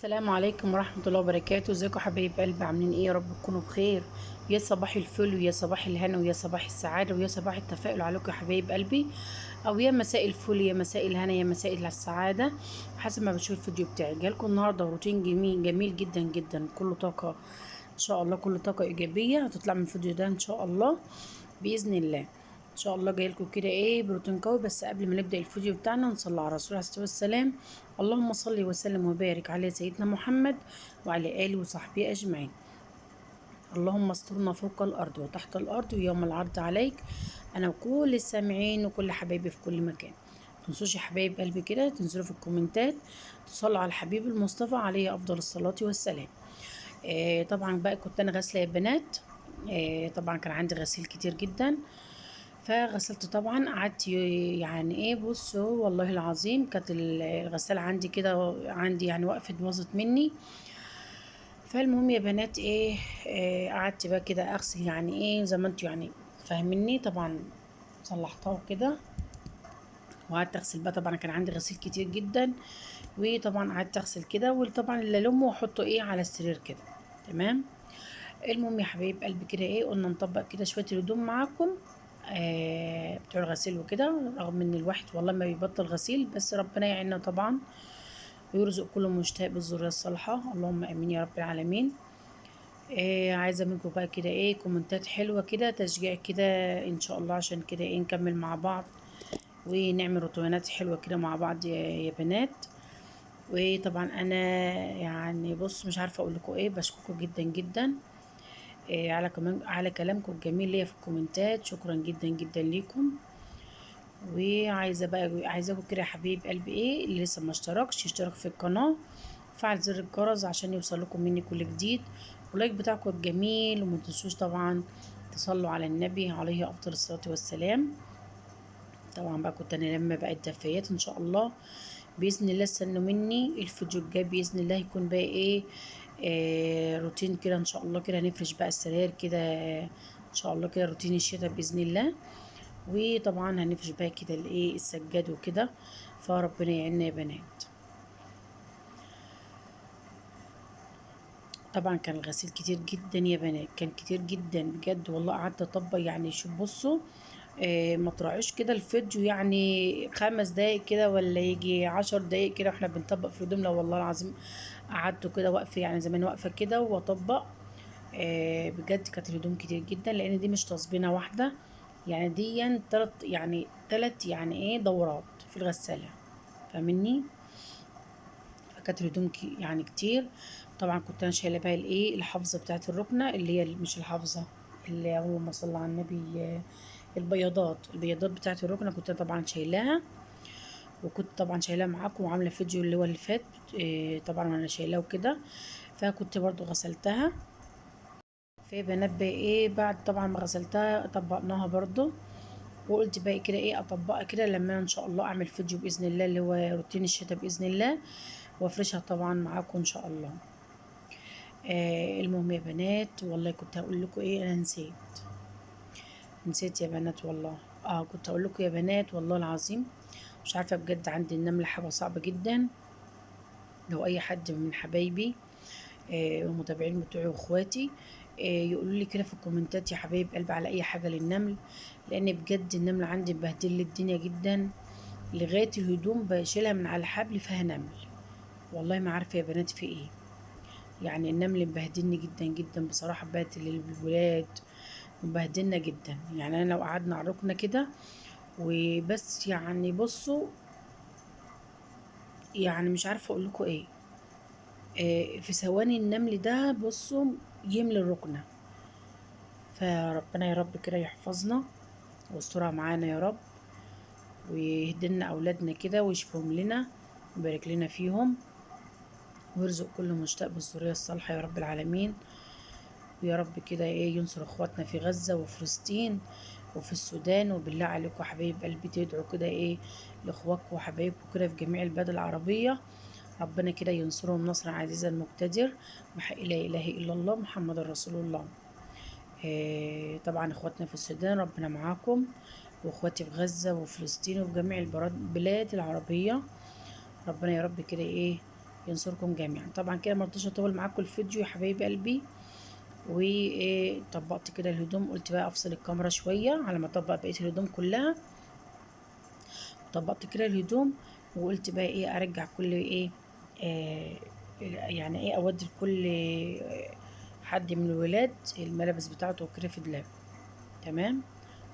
السلام عليكم ورحمة الله وبركاته. ازيكم حبايب قلبي؟ عاملين ايه؟ يا رب تكونوا بخير. يا صباح الفل ويا صباح الهنا ويا صباح السعادة ويا صباح التفاؤل عليكم يا حبايب قلبي، او يا مساء الفل يا مساء الهنا يا مساء السعادة، حسب ما بتشوف الفيديو بتاعي. جالكم النهارده روتين جميل جميل جدا جدا، كله طاقة ان شاء الله، كله طاقة ايجابية هتطلع من الفيديو ده ان شاء الله باذن الله. ان شاء الله جاي لكم كده ايه بروتين قوي. بس قبل ما نبدا الفيديو بتاعنا نصلي على الرسول عليه الصلاه والسلام. اللهم صل وسلم وبارك على سيدنا محمد وعلى اله وصحبه اجمعين. اللهم استرنا فوق الارض وتحت الارض ويوم العرض عليك، انا وكل السامعين وكل حبايبي في كل مكان. متنسوش يا حبايب قلبي كده تنزلوا في الكومنتات تصلوا على الحبيب المصطفى عليه افضل الصلاه والسلام. طبعا بقى كنت انا غاسله يا بنات. طبعا كان عندي غسيل كتير جدا، فغسلت طبعا. قعدت يعني ايه، بصوا والله العظيم كانت الغسالة عندي كده، عندي يعني وقفت باظت مني. فالمهم يا بنات ايه، قعدت بقى كده اغسل يعني ايه زي ما انتوا يعني فاهميني. طبعا صلحتها كده وقعدت اغسل بقى. طبعا كان عندي غسيل كتير جدا، وطبعا قعدت اغسل كده، وطبعا اللي المه واحطه ايه على السرير كده. تمام. المهم يا حبايب قلبي كده ايه، قلنا نطبق كده شويه الهدوم معاكم بتوع الغسيل وكده، رغم ان الواحد والله ما بيبطل غسيل، بس ربنا يعيننا طبعا ويرزق كل مشتاق بالذريه الصالحه، اللهم امين يا رب العالمين. عايزه منكم بقى كده ايه كومنتات حلوه كده، تشجيع كده ان شاء الله، عشان كده ايه نكمل مع بعض ونعمل روتينات حلوه كده مع بعض يا بنات. وطبعا انا يعني بص مش عارفه اقول لكم ايه، بشكركم جدا جدا على كمان على كلامكم الجميل ليا في الكومنتات. شكرا جدا جدا ليكم. وعايزه بقى عايزاكم كده يا حبيب قلبي ايه، اللي لسه ما اشتركش يشترك في القناه وفعل زر الجرس عشان يوصل لكم مني كل جديد، ولايك بتاعكم الجميل. وما تنسوش طبعا تصلوا على النبي عليه افضل الصلاه والسلام. طبعا بقى كنت انا لما بقى الدفايات ان شاء الله باذن الله استنوا مني الفيديو الجاي باذن الله يكون بقى ايه روتين كده ان شاء الله. كده هنفرش بقى السراير كده ان شاء الله، كده روتين الشتاء باذن الله. وطبعا هنفرش بقى كده الايه السجاد وكده، فربنا يعيننا يا بنات. طبعا كان الغسيل كتير جدا يا بنات، كان كتير جدا بجد والله. قعدت اطبق يعني شوف بصوا ما تراعيش كده الفيديو يعني 5 دقايق كده ولا يجي 10 دقايق كده واحنا بنطبق في هدومنا، والله العظيم قعدت كده واقفه يعني زمان واقفه كده واطبق. بجد كانت الهدوم كتير جدا، لان دي مش تصبينه واحده، يعني دي تلت يعني ايه دورات في الغساله، فاهمني. فكانت الهدوم يعني كتير. طبعا كنت انا شايله بقى الايه الحافظه بتاعت الركنه، اللي هي مش الحافظه، اللي اللهم صل على النبي البياضات بتاعت الركنه كنت طبعا شايلاها. وكنت طبعا شايلاه معاكم وعامله فيديو اللي هو اللي فات طبعا وانا شايلاه وكده. فكنت برضو غسلتها في بنات بقى ايه بعد طبعا ما غسلتها طبقناها برضو. وقلت بقى كده ايه اطبقها كده لما أنا ان شاء الله اعمل فيديو باذن الله اللي هو روتين الشتاء باذن الله، وافرشها طبعا معاكم ان شاء الله. المهم يا بنات والله كنت هقول لكم ايه، انا نسيت يا بنات والله. كنت هقول لكم يا بنات والله العظيم مش عارفه بجد، عندي النمله حاجه صعبه جدا. لو اي حد من حبايبي ومتابعين بتوعي واخواتي يقولوا لي كده في الكومنتات يا حبايب قلبي على اي حاجه للنمل، لان بجد النمل عندي مبهدل لي الدنيا جدا، لغايه الهدوم بشيلها من على الحبل فيها نمل. والله ما عارفه يا بنات في ايه، يعني النمل مبهدلني جدا جدا بصراحه، بهدل الولاد ومبهدلنا جدا. يعني انا لو قعدنا على الركنه كده وبس يعني بصوا، يعني مش عارفه اقول لكم ايه. في ثواني النمل ده بصوا يملي الركنه. فربنا يا رب كده يحفظنا ويسترها معانا يا رب، ويهدلنا اولادنا كده ويشفيهم لنا ويبارك لنا فيهم، ويرزق كل مشتاق بالذريه الصالحه يا رب العالمين. ويا رب كده ايه ينصر اخواتنا في غزة وفلسطين وفي السودان. وبالله عليكم يا حبايب قلبي تدعوا كده ايه لاخواتكم وحبايبكم كده في جميع البلاد العربية، ربنا كده ينصرهم نصرا عزيزا مقتدر بحق لا اله الا الله محمد رسول الله. طبعا اخواتنا في السودان ربنا معاكم، واخواتي في غزة وفلسطين وفي جميع البلاد العربية، ربنا يا رب كده ايه ينصركم جميعا. طبعا كده مرضتش اطول معاكم الفيديو يا حبايب قلبي، وطبقت كده الهدوم. قلت بقى افصل الكاميرا شويه على ما اطبق بقيه الهدوم كلها. طبقت كده الهدوم، وقلت بقى ارجع كل آه يعني اودي لكل حد من الولاد الملابس بتاعته وكده في دولاب. تمام،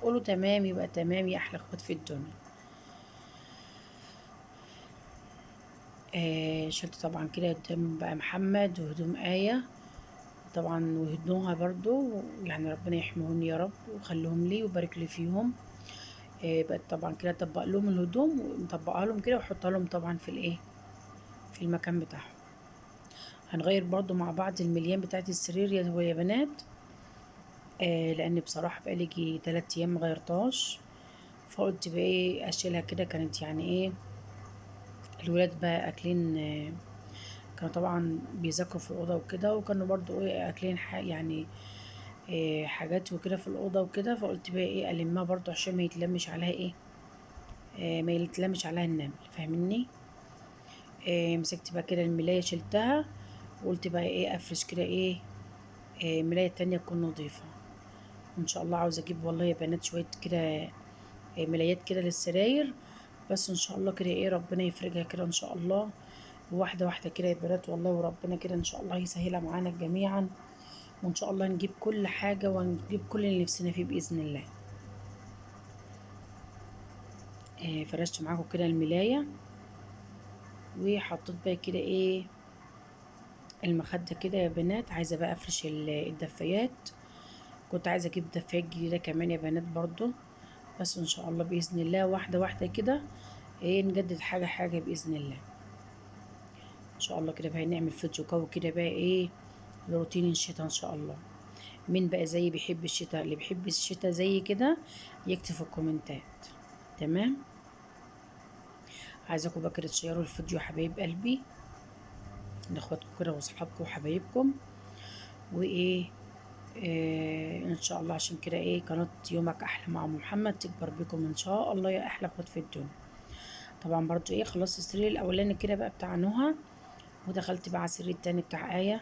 قولوا تمام يبقى تمام يا احلى اخوات في الدنيا. شلت طبعا كده هدوم بقى محمد وهدوم آية طبعا وهدومها برضو، يعني ربنا يحميهم يا رب وخليهم لي ويبارك لي فيهم. بقت طبعا كده اطبق لهم الهدوم ومطبقها لهم كده واحطها لهم طبعا في في المكان بتاعهم. هنغير برضو مع بعض المليان بتاعت السرير يا بنات. لان بصراحة بقالي يجي 3 ايام مغيرتهاش، فقلت بقى اشيلها كده. كانت يعني الولاد بقى اكلين، كانوا طبعا بيذاكروا في الأوضة وكده، وكانوا برضو أكلين يعني حاجات وكده في الأوضة وكده. فقلت بقى ألمها برضو عشان ما يتلمش عليها ما يتلمش عليها النمل، فاهمني. مسكت بقى كده الملاية شلتها، وقلت بقى أفرش كده ملاية تانية تكون نظيفة. وإن شاء الله عاوزة أجيب والله يا بنات شوية كده ملايات كده للسراير. بس إن شاء الله كده ربنا يفرجها كده إن شاء الله، واحدة واحدة كده يا بنات والله. وربنا كده إن شاء الله يسهلها معانا جميعا، وان شاء الله نجيب كل حاجة ونجيب كل اللي نفسنا فيه بإذن الله. فرشت معاكم كده الملاية، وحطيت بقى كده المخدة كده يا بنات. عايزة بقى افرش الدفايات. كنت عايزة اجيب دفايات جديدة كمان يا بنات برضو، بس ان شاء الله بإذن الله واحدة واحدة كده نجدد حاجة حاجة بإذن الله. ان شاء الله كده بقى نعمل فيديو قوي كده بقى لروتين الشتاء ان شاء الله. مين بقى زي بيحب الشتاء؟ اللي بيحب الشتاء زي كده يكتب في الكومنتات. تمام، عايزاكم بقى كده تشيروا الفيديو يا حبايب قلبي لاخواتكم كده واصحابكم وحبايبكم، ان شاء الله عشان كده قناة يومك احلى مع أم محمد تكبر بكم ان شاء الله يا احلى اخوات في الدنيا. طبعا برضو خلصت السرير الاولاني كده بقى بتاع نهى، ودخلت بقى على السرير التاني بتاع آية.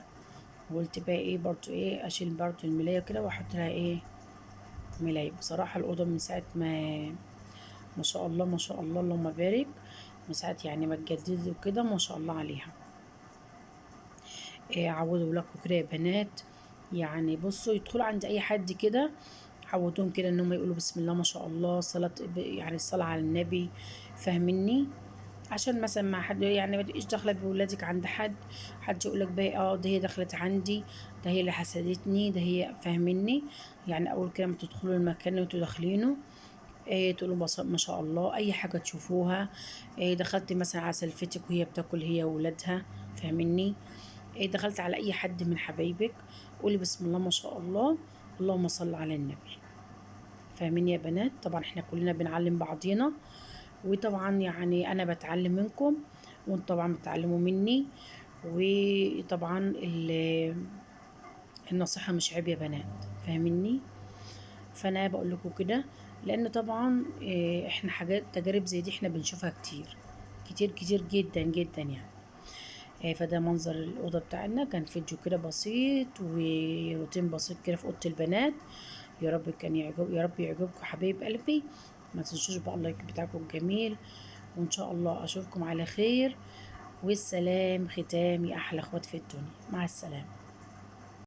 وقلت بقى برضو اشيل برضو الملاية كده واحط لها ملاية. بصراحة الأوضة من ساعة ما شاء الله ما شاء الله اللهم بارك، من ساعة يعني ما اتجددت وكده ما شاء الله عليها. عودوا لكم كده يا بنات، يعني بصوا يدخلوا عند اي حد كده عودوهم كده انهم يقولوا بسم الله ما شاء الله صلاة، يعني الصلاة على النبي، فاهمني. عشان مثلا ما حد يعني ما تبقيش داخله بولادك عند حد يقول لك بقى ده هي دخلت عندي، ده هي اللي حسدتني، ده هي، فاهمني. يعني اول كده ما تدخلوا المكان اللي انتوا داخلينه تقولوا ما شاء الله اي حاجه تشوفوها. دخلت مثلا على سلفتك وهي بتاكل هي وولادها، فاهمني. دخلت على اي حد من حبايبك قولي بسم الله ما شاء الله، اللهم صل على النبي. فاهمين يا بنات؟ طبعا احنا كلنا بنعلم بعضينا، وطبعا يعني انا بتعلم منكم وانتم طبعا بتعلموا مني. وطبعا النصيحة مش عيب يا بنات، فاهميني. فانا بقول لكم كده لان طبعا احنا حاجات تجارب زي دي احنا بنشوفها كتير كتير كتير جدا جدا يعني. فده منظر الأوضة بتاعنا. كان فيديو كده بسيط وروتين بسيط كده في أوضة البنات. يا رب كان يعجب، يا رب يعجبكم حبايب قلبي. ما تنسوش بقى اللايك بتاعكم الجميل، وإن شاء الله أشوفكم على خير. والسلام ختام يا أحلى أخوات في الدنيا، مع السلامة.